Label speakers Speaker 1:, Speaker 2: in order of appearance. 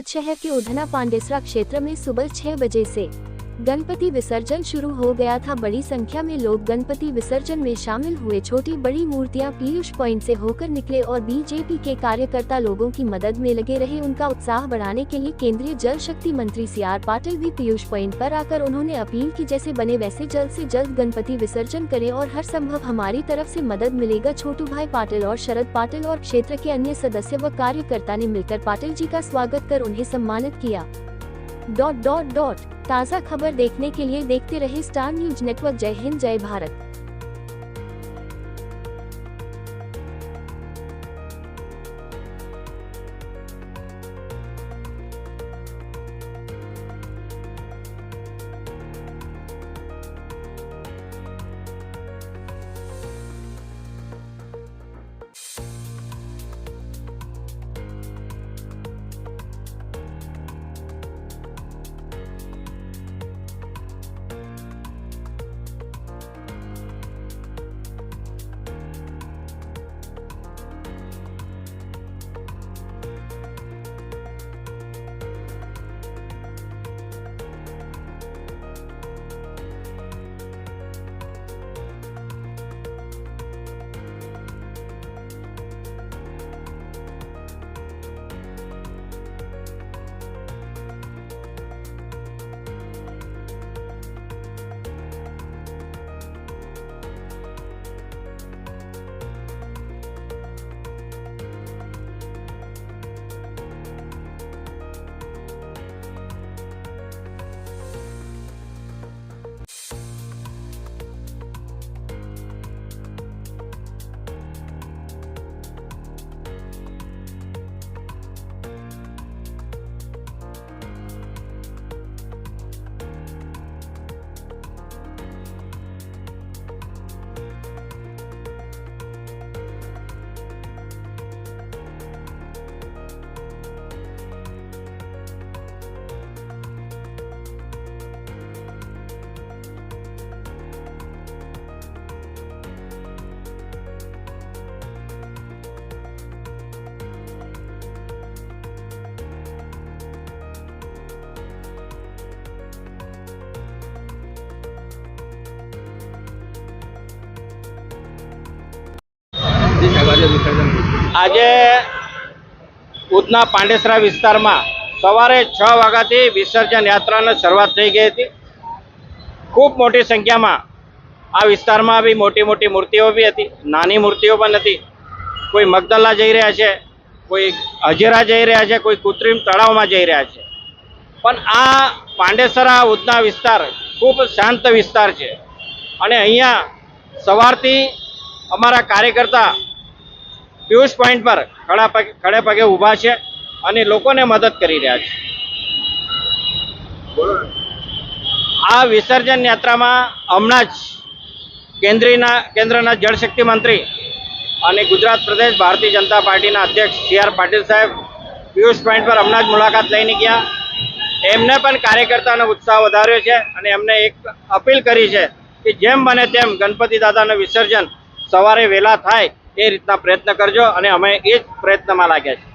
Speaker 1: सोनीपत शहर के उधना पांडेसरा क्षेत्र में सुबह 6 बजे से गणपति विसर्जन शुरू हो गया था। बड़ी संख्या में लोग गणपति विसर्जन में शामिल हुए। छोटी बड़ी मूर्तियां पीयूष पॉइंट से होकर निकले और बीजेपी के कार्यकर्ता लोगों की मदद में लगे रहे। उनका उत्साह बढ़ाने के लिए केंद्रीय जल शक्ति मंत्री CR पाटिल भी पीयूष पॉइंट पर आकर उन्होंने अपील की, जैसे बने वैसे जल्द से जल्द गणपति विसर्जन करें और हर संभव हमारी तरफ से मदद मिलेगा। छोटू भाई पाटिल और शरद पाटिल और क्षेत्र के अन्य सदस्य व कार्यकर्ता ने मिलकर पाटिल जी का स्वागत कर उन्हें सम्मानित किया। ताज़ा खबर देखने के लिए देखते रहे स्टार न्यूज नेटवर्क। जय हिंद, जय भारत।
Speaker 2: આજે ઉધના પાંડેસરા વિસ્તારમાં સવારે 6 વાગ્યાથી વિસર્જન યાત્રાની શરૂઆત થઈ ગઈ હતી। ખૂબ મોટી સંખ્યામાં આ વિસ્તારમાં બી મોટી મોટી મૂર્તિઓ બી હતી, નાની મૂર્તિઓ પણ હતી। કોઈ મગદલા જઈ રહ્યા છે, કોઈ હજીરા જઈ રહ્યા છે, કોઈ કૃત્રિમ તળાવમાં જઈ રહ્યા છે। પણ આ પાંડેસરા ઉધના વિસ્તાર ખૂબ શાંત વિસ્તાર છે અને અહીંયા સવારથી અમારા કાર્યકર્તા પીયુષ પોઈન્ટ પર ખડે પગે ઊભા છે અને લોકોને મદદ કરી રહ્યા છે। આ વિસર્જન યાત્રામાં હમણાં જ કેન્દ્રના જળશક્તિ મંત્રી અને ગુજરાત પ્રદેશ ભારતીય જનતા પાર્ટીના અધ્યક્ષ CR પાટીલ સાહેબ પીયુષ પોઈન્ટ પર હમણાં જ મુલાકાત લઈને ગયા। એમને પણ કાર્યકર્તાનો ઉત્સાહ વધાર્યો છે અને એમને એક અપીલ કરી છે કે જેમ બને તેમ ગણપતિ દાદાનું વિસર્જન સવારે વહેલા થાય એ રીતના પ્રયત્ન કરજો અને અમે એ જ પ્રયત્નમાં લાગ્યા છીએ।